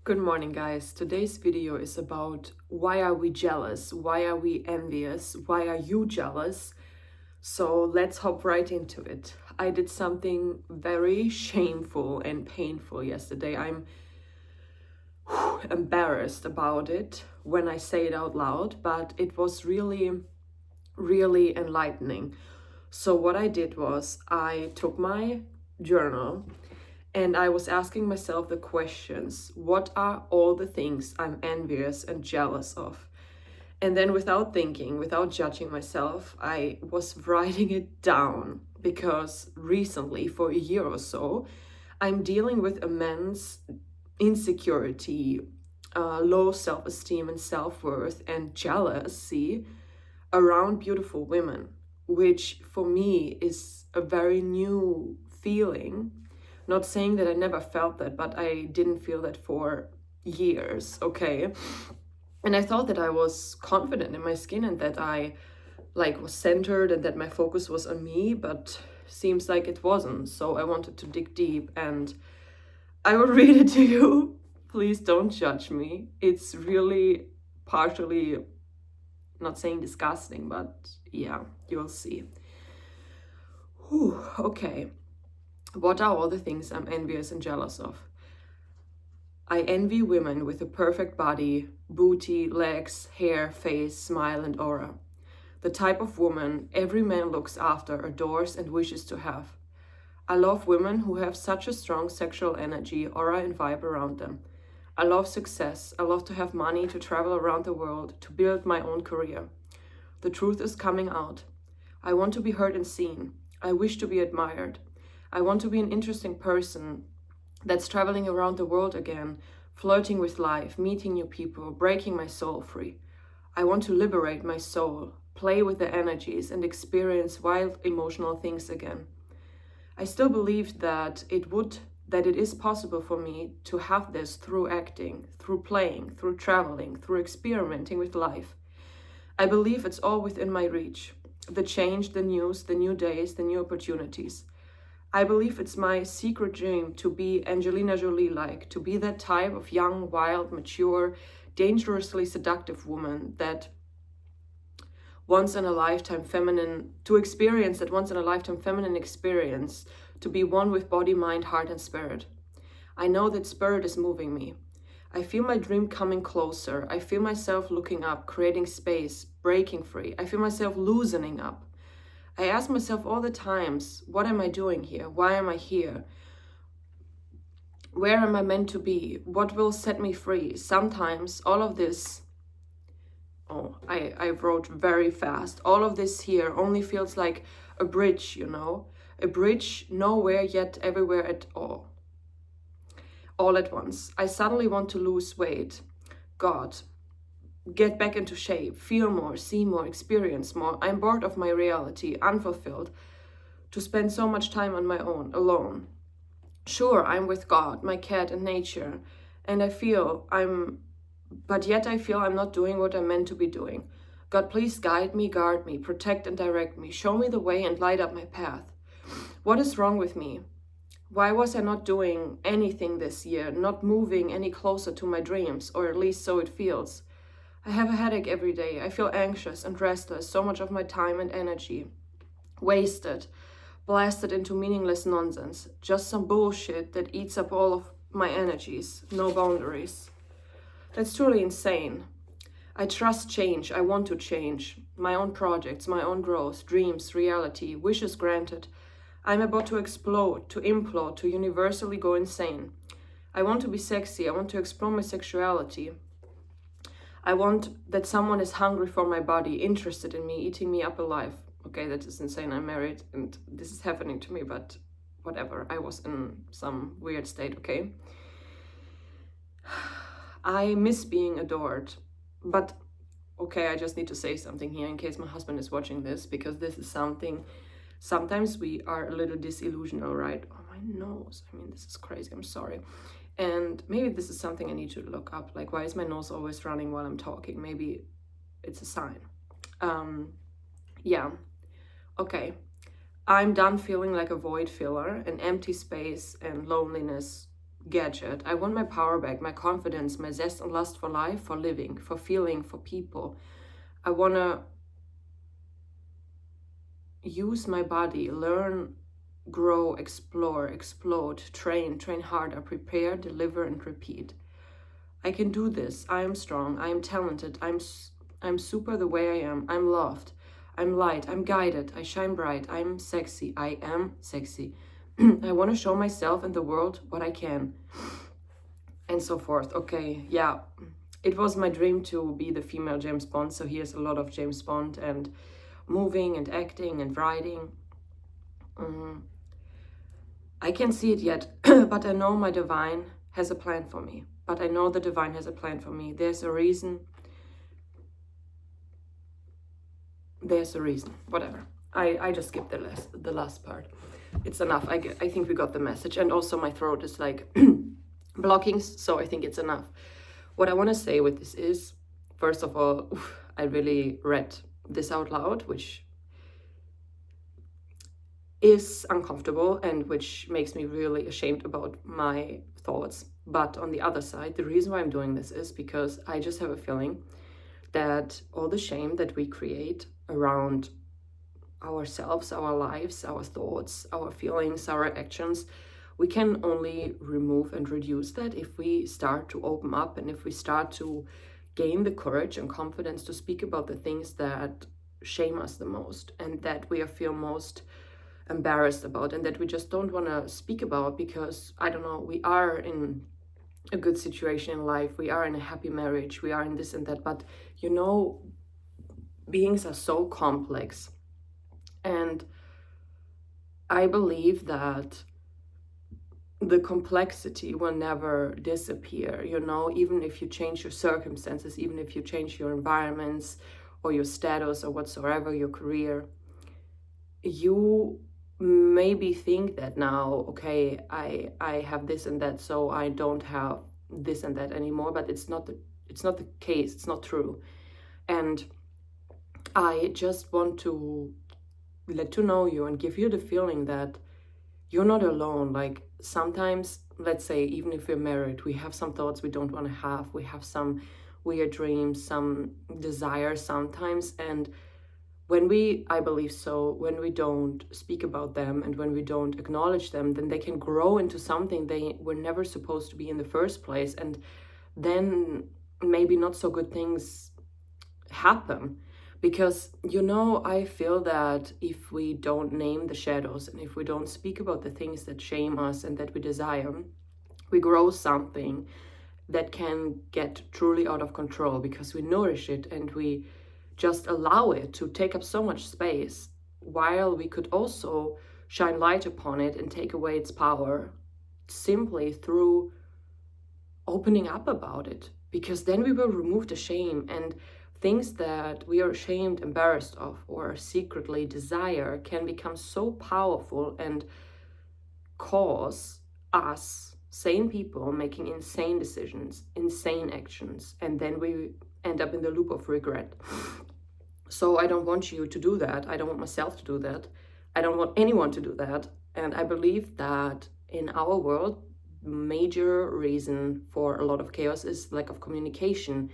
Good morning, guys. Today's video is about why are we jealous? Why are we envious? Why are you jealous? So let's hop right into it. I did something very shameful and painful yesterday. I'm embarrassed about it when I say it out loud, but it was really, really enlightening. So what I did was I took my journal and I was asking myself the questions: what are all the things I'm envious and jealous of? And then, without thinking, without judging myself, I was writing it down because recently, for a year or so, I'm dealing with immense insecurity, low self esteem and self worth, and jealousy around beautiful women, which for me is a very new feeling. Not saying that I never felt that, but I didn't feel that for years, okay? And I thought that I was confident in my skin and that I was centered and that my focus was on me, but seems like it wasn't. So I wanted to dig deep and I will read it to you. Please don't judge me. It's really partially, not saying disgusting, but yeah, you'll see. Whew, okay. What are all the things I'm envious and jealous of? I envy women with a perfect body, booty, legs, hair, face, smile, and aura. The type of woman every man looks after, adores, and wishes to have. I love women who have such a strong sexual energy, aura, and vibe around them. I love success. I love to have money, to travel around the world, to build my own career. The truth is coming out. I want to be heard and seen. I wish to be admired. I want to be an interesting person that's traveling around the world again, flirting with life, meeting new people, breaking my soul free. I want to liberate my soul, play with the energies, and experience wild emotional things again. I still believe that it is possible for me to have this through acting, through playing, through traveling, through experimenting with life. I believe it's all within my reach. The change, the news, the new days, the new opportunities. I believe it's my secret dream to be Angelina Jolie-like, to be that type of young, wild, mature, dangerously seductive woman that to experience that once in a lifetime feminine experience, to be one with body, mind, heart, and spirit. I know that spirit is moving me. I feel my dream coming closer. I feel myself looking up, creating space, breaking free. I feel myself loosening up. I ask myself all the times, what am I doing here? Why am I here? Where am I meant to be? What will set me free? Sometimes all of this, I wrote very fast. All of this here only feels like a bridge, a bridge nowhere yet everywhere at all. All at once. I suddenly want to lose weight. God, get back into shape, feel more, see more, experience more. I'm bored of my reality, unfulfilled, to spend so much time on my own, alone. Sure, I'm with God, my cat, and nature, and but yet I feel I'm not doing what I'm meant to be doing. God, please guide me, guard me, protect and direct me, show me the way and light up my path. What is wrong with me? Why was I not doing anything this year, not moving any closer to my dreams, or at least so it feels? I have a headache every day. I feel anxious and restless, so much of my time and energy wasted, blasted into meaningless nonsense, just some bullshit that eats up all of my energies, no boundaries. That's truly insane. I trust change. I want to change. My own projects, my own growth, dreams, reality, wishes granted. I'm about to explode, to implode, to universally go insane. I want to be sexy. I want to explore my sexuality. I want that someone is hungry for my body, interested in me, eating me up alive. Okay, that is insane. I'm married and this is happening to me, but whatever. I was in some weird state, okay? I miss being adored, but okay, I just need to say something here in case my husband is watching this, because this is something, sometimes we are a little disillusional, right? Oh, my nose. I mean, this is crazy. I'm sorry. And maybe this is something I need to look up. Like, why is my nose always running while I'm talking? Maybe it's a sign. Yeah. Okay. I'm done feeling like a void filler, an empty space and loneliness gadget. I want my power back, my confidence, my zest and lust for life, for living, for feeling, for people. I want to use my body, learn, grow, explore, explode, train harder, prepare, deliver, and repeat. I can do this. I am strong. I am talented. I'm super the way I am. I'm loved. I'm light. I'm guided. I shine bright. I'm sexy. I am sexy. I want to show myself and the world what I can. And so forth. Okay, yeah. It was my dream to be the female James Bond. So here's a lot of James Bond and moving and acting and writing. I can't see it yet, but I know my divine has a plan for me. But I know the divine has a plan for me. There's a reason. There's a reason. Whatever. I just skipped the last part. It's enough. I think we got the message. And also my throat is like blocking, so I think it's enough. What I want to say with this is, first of all, I really read this out loud, which is uncomfortable and which makes me really ashamed about my thoughts. But on the other side, the reason why I'm doing this is because I just have a feeling that all the shame that we create around ourselves, our lives, our thoughts, our feelings, our actions, we can only remove and reduce that if we start to open up and if we start to gain the courage and confidence to speak about the things that shame us the most and that we feel most embarrassed about and that we just don't want to speak about because, I don't know, we are in a good situation in life, we are in a happy marriage, we are in this and that, but you know, beings are so complex. And I believe that the complexity will never disappear, you know, even if you change your circumstances, even if you change your environments or your status or whatsoever, your career, you maybe think that now, okay, I have this and that, so I don't have this and that anymore, but it's not the case, it's not true. And I just want to let to know you and give you the feeling that you're not alone. Like sometimes, let's say, even if we're married, we have some thoughts we don't want to have, we have some weird dreams, some desires sometimes, and I believe so, when we don't speak about them and when we don't acknowledge them, then they can grow into something they were never supposed to be in the first place. And then maybe not so good things happen. Because, you know, I feel that if we don't name the shadows and if we don't speak about the things that shame us and that we desire, we grow something that can get truly out of control because we nourish it and we just allow it to take up so much space, while we could also shine light upon it and take away its power simply through opening up about it. Because then we will remove the shame, and things that we are ashamed, embarrassed of, or secretly desire can become so powerful and cause us, sane people, making insane decisions, insane actions, and then we end up in the loop of regret. So I don't want you to do that. I don't want myself to do that. I don't want anyone to do that. And I believe that in our world, major reason for a lot of chaos is lack of communication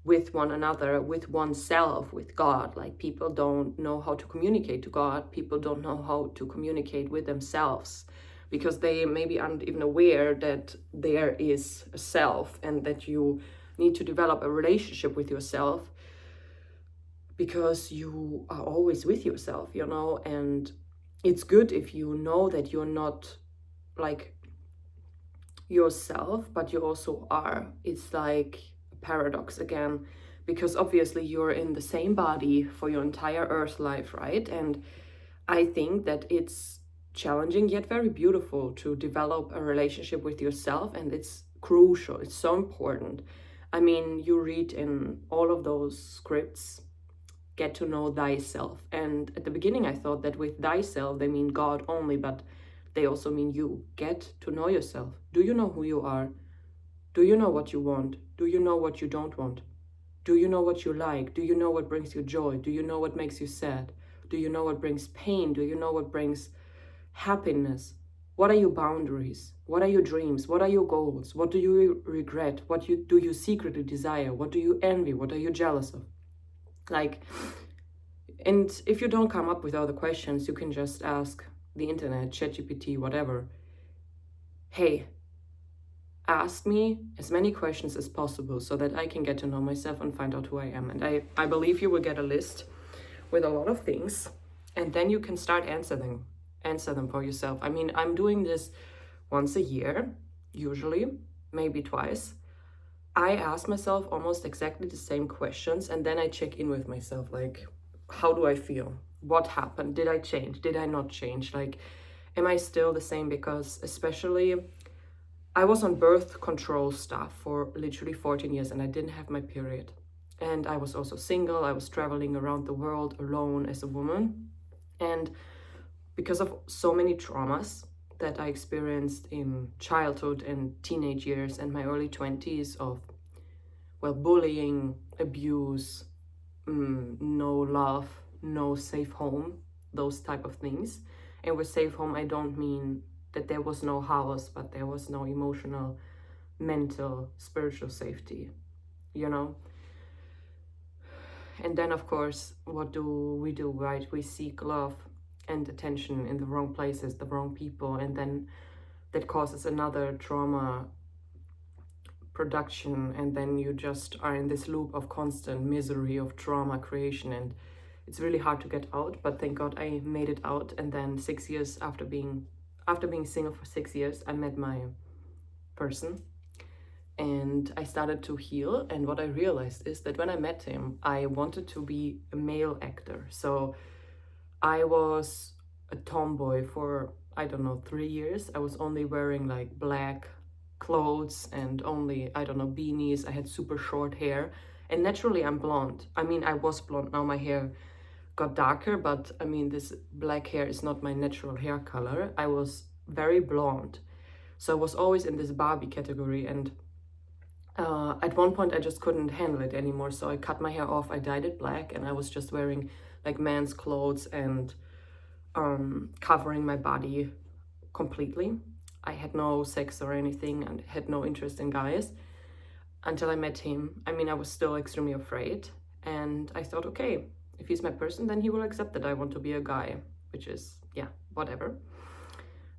with one another, with oneself, with God. Like people don't know how to communicate to God. People don't know how to communicate with themselves because they maybe aren't even aware that there is a self and that you need to develop a relationship with yourself because you are always with yourself, you know. And it's good if you know that you're not like yourself, but you also are. It's like a paradox again, because obviously you're in the same body for your entire earth life, right? And I think that it's challenging yet very beautiful to develop a relationship with yourself, and it's crucial, it's so important. I mean, you read in all of those scripts, get to know thyself. And at the beginning I thought that with thyself they mean God only, but they also mean you. Get to know yourself. Do you know who you are? Do you know what you want? Do you know what you don't want? Do you know what you like? Do you know what brings you joy? Do you know what makes you sad? Do you know what brings pain? Do you know what brings happiness? What are your boundaries? What are your dreams? What are your goals? What do you regret? Do you secretly desire? What do you envy? What are you jealous of? Like, and if you don't come up with all the questions, you can just ask the internet, ChatGPT, whatever. Hey, ask me as many questions as possible so that I can get to know myself and find out who I am. And I believe you will get a list with a lot of things, and then you can start answer them for yourself. I mean, I'm doing this once a year, usually, maybe twice. I ask myself almost exactly the same questions, and then I check in with myself, like, how do I feel? What happened? Did I change? Did I not change? Like, am I still the same? Because especially, I was on birth control stuff for literally 14 years and I didn't have my period. And I was also single. I was traveling around the world alone as a woman. And because of so many traumas that I experienced in childhood and teenage years and my early 20s of, well, bullying, abuse, no love, no safe home, those type of things. And with safe home, I don't mean that there was no house, but there was no emotional, mental, spiritual safety, you know? And then, of course, what do, right? We seek love and attention in the wrong places, the wrong people, and then that causes another trauma production, and then you just are in this loop of constant misery of trauma creation, and it's really hard to get out. But thank God I made it out. And then 6 years after being single for 6 years, I met my person and I started to heal. And what I realized is that when I met him, I wanted to be a male actor. So I was a tomboy for, I don't know, 3 years. I was only wearing like black clothes and only, I don't know, beanies. I had super short hair, and naturally I'm blonde. I mean, I was blonde. Now my hair got darker, but I mean, this black hair is not my natural hair color. I was very blonde. So I was always in this Barbie category, and at one point I just couldn't handle it anymore. So I cut my hair off, I dyed it black, and I was just wearing like men's clothes and covering my body completely. I had no sex or anything and had no interest in guys until I met him. I mean, I was still extremely afraid, and I thought, okay, if he's my person, then he will accept that I want to be a guy, which is, yeah, whatever.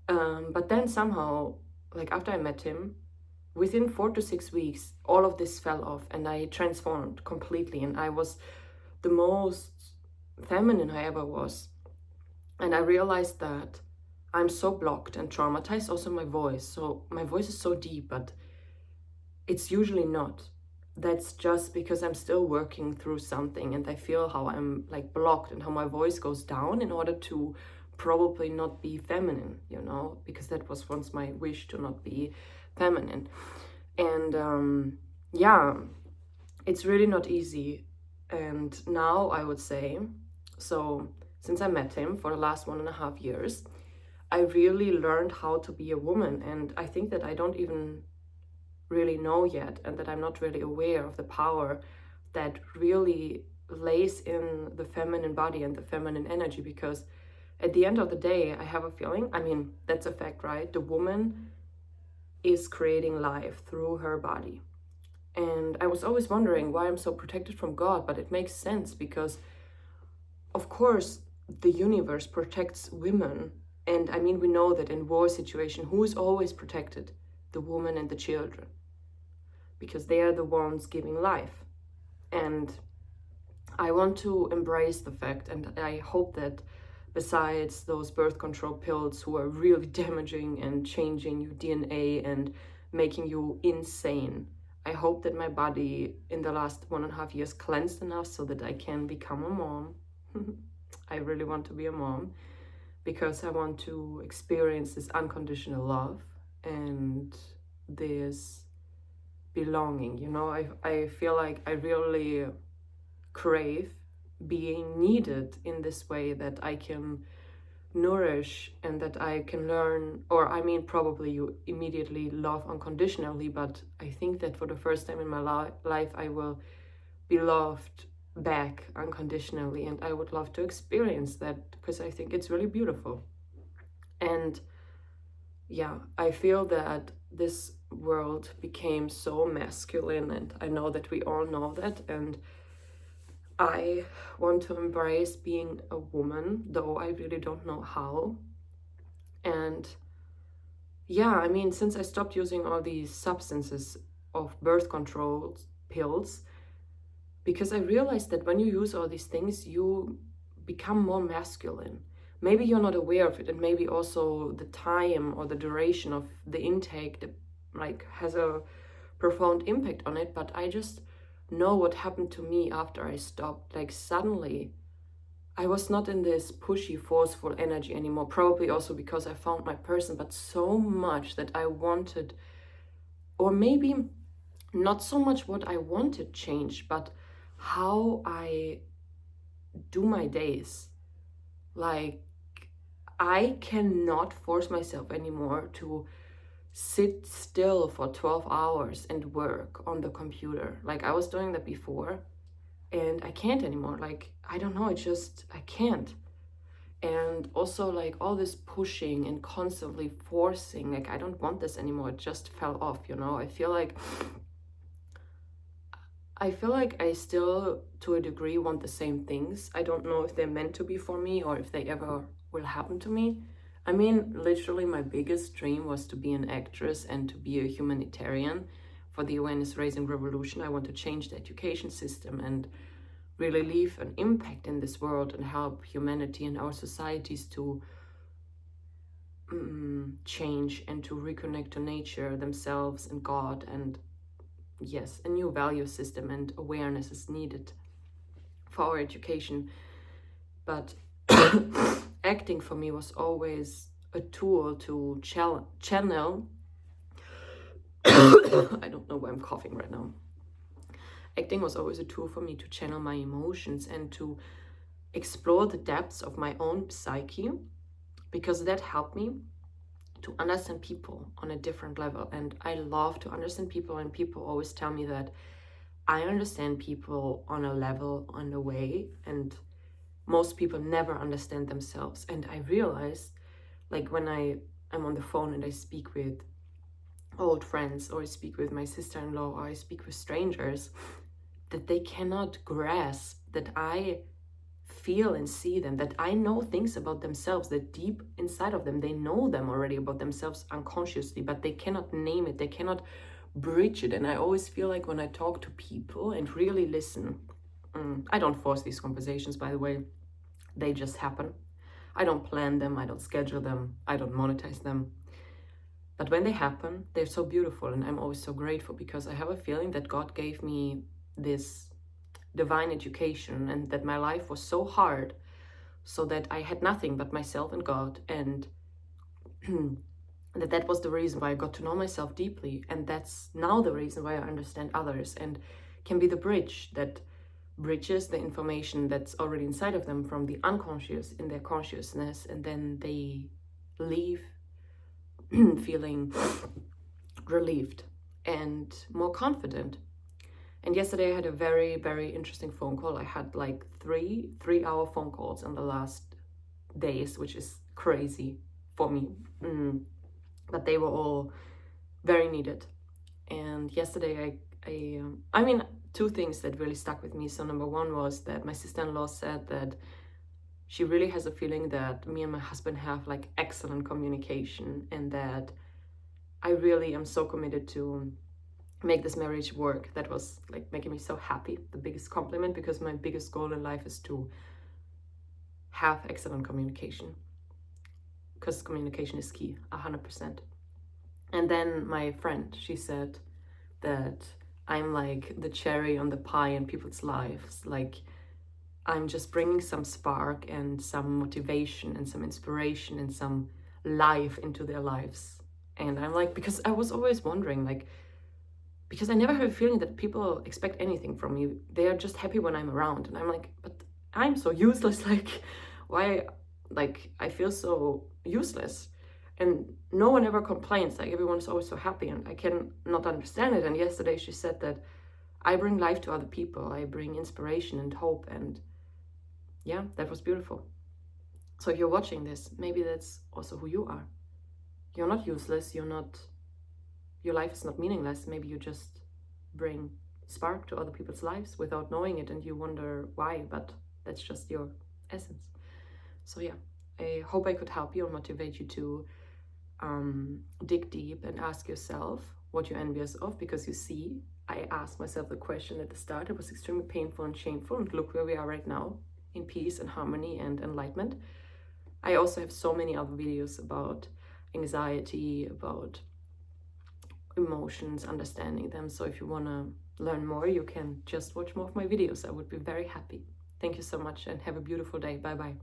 But then somehow, like after I met him, within 4 to 6 weeks, all of this fell off and I transformed completely, and I was the most feminine I ever was. And I realized that I'm so blocked and traumatized, also my voice. So my voice is so deep, but it's usually not. That's just because I'm still working through something, and I feel how I'm like blocked and how my voice goes down in order to probably not be feminine, you know, because that was once my wish, to not be feminine. And yeah, it's really not easy. And now I would say, so since I met him for the last 1.5 years, I really learned how to be a woman. And I think that I don't even really know yet, and that I'm not really aware of the power that really lays in the feminine body and the feminine energy. Because at the end of the day, I have a feeling, I mean, that's a fact, right? The woman is creating life through her body. And I was always wondering why I'm so protected from God, but it makes sense because, of course, the universe protects women. And I mean, we know that in war situation, who is always protected? The woman and the children, because they are the ones giving life. And I want to embrace the fact, and I hope that besides those birth control pills who are really damaging and changing your DNA and making you insane, I hope that my body in the last 1.5 years cleansed enough so that I can become a mom. I really want to be a mom because I want to experience this unconditional love and this belonging, you know. I feel like I really crave being needed in this way, that I can nourish and that I can learn, or I mean, probably you immediately love unconditionally, but I think that for the first time in my life I will be loved back unconditionally, and I would love to experience that because I think it's really beautiful. And yeah, I feel that this world became so masculine, and I know that we all know that, and I want to embrace being a woman, though I really don't know how. And yeah, I mean, since I stopped using all these substances of birth control pills, because I realized that when you use all these things, you become more masculine. Maybe you're not aware of it, and maybe also the time or the duration of the intake that like has a profound impact on it. But I just know what happened to me after I stopped. Like suddenly I was not in this pushy, forceful energy anymore, probably also because I found my person, but so much that I wanted, or maybe not so much what I wanted change, but how I do my days. Like, I cannot force myself anymore to sit still for 12 hours and work on the computer. Like, I was doing that before, and I can't anymore. Like, I don't know, I can't. And also, like, all this pushing and constantly forcing, like, I don't want this anymore. It just fell off, you know? I feel like I still, to a degree, want the same things. I don't know if they're meant to be for me or if they ever will happen to me. I mean, literally, my biggest dream was to be an actress and to be a humanitarian for the awareness raising revolution. I want to change the education system and really leave an impact in this world and help humanity and our societies to change and to reconnect to nature, themselves, and God. And yes, a new value system and awareness is needed for our education. But acting for me was always a tool to channel. I don't know why I'm coughing right now. Acting was always a tool for me to channel my emotions and to explore the depths of my own psyche, because that helped me to understand people on a different level. And I love to understand people, and people always tell me that I understand people on a level, on a way, and most people never understand themselves. And I realized, like, when I am on the phone and I speak with old friends, or I speak with my sister-in-law, or I speak with strangers, that they cannot grasp that I feel and see them, that I know things about themselves, that deep inside of them, they know them already about themselves unconsciously, but they cannot name it, they cannot bridge it. And I always feel like when I talk to people and really listen, I don't force these conversations, by the way, they just happen. I don't plan them, I don't schedule them, I don't monetize them. But when they happen, they're so beautiful, and I'm always so grateful, because I have a feeling that God gave me this divine education, and that my life was so hard so that I had nothing but myself and God, and that was the reason why I got to know myself deeply, and that's now the reason why I understand others and can be the bridge that bridges the information that's already inside of them from the unconscious in their consciousness, and then they leave feeling relieved and more confident. And yesterday I had a very, very interesting phone call. I had like three-hour phone calls in the last days, which is crazy for me. But they were all very needed. And yesterday I mean, two things that really stuck with me. So number one was that my sister-in-law said that she really has a feeling that me and my husband have like excellent communication, and that I really am so committed to make this marriage work. That was like making me so happy, the biggest compliment, because my biggest goal in life is to have excellent communication, because communication is key, 100%. And then my friend, she said that I'm like the cherry on the pie in people's lives. Like, I'm just bringing some spark and some motivation and some inspiration and some life into their lives. And I'm like, because I was always wondering, like, because I never have a feeling that people expect anything from me. They are just happy when I'm around. And I'm like, but I'm so useless. Like, why? Like, I feel so useless. And no one ever complains. Like, everyone's always so happy, and I can not understand it. And yesterday she said that I bring life to other people. I bring inspiration and hope. And yeah, that was beautiful. So if you're watching this, maybe that's also who you are. you're not useless, your life is not meaningless. Maybe you just bring spark to other people's lives without knowing it, and you wonder why, but that's just your essence. So yeah, I hope I could help you and motivate you to dig deep and ask yourself what you're envious of, because you see, I asked myself the question at the start. It was extremely painful and shameful, and look where we are right now, in peace and harmony and enlightenment. I also have so many other videos about anxiety, about emotions, understanding them. So if you want to learn more, you can just watch more of my videos. I would be very happy. Thank you so much and have a beautiful day. Bye bye.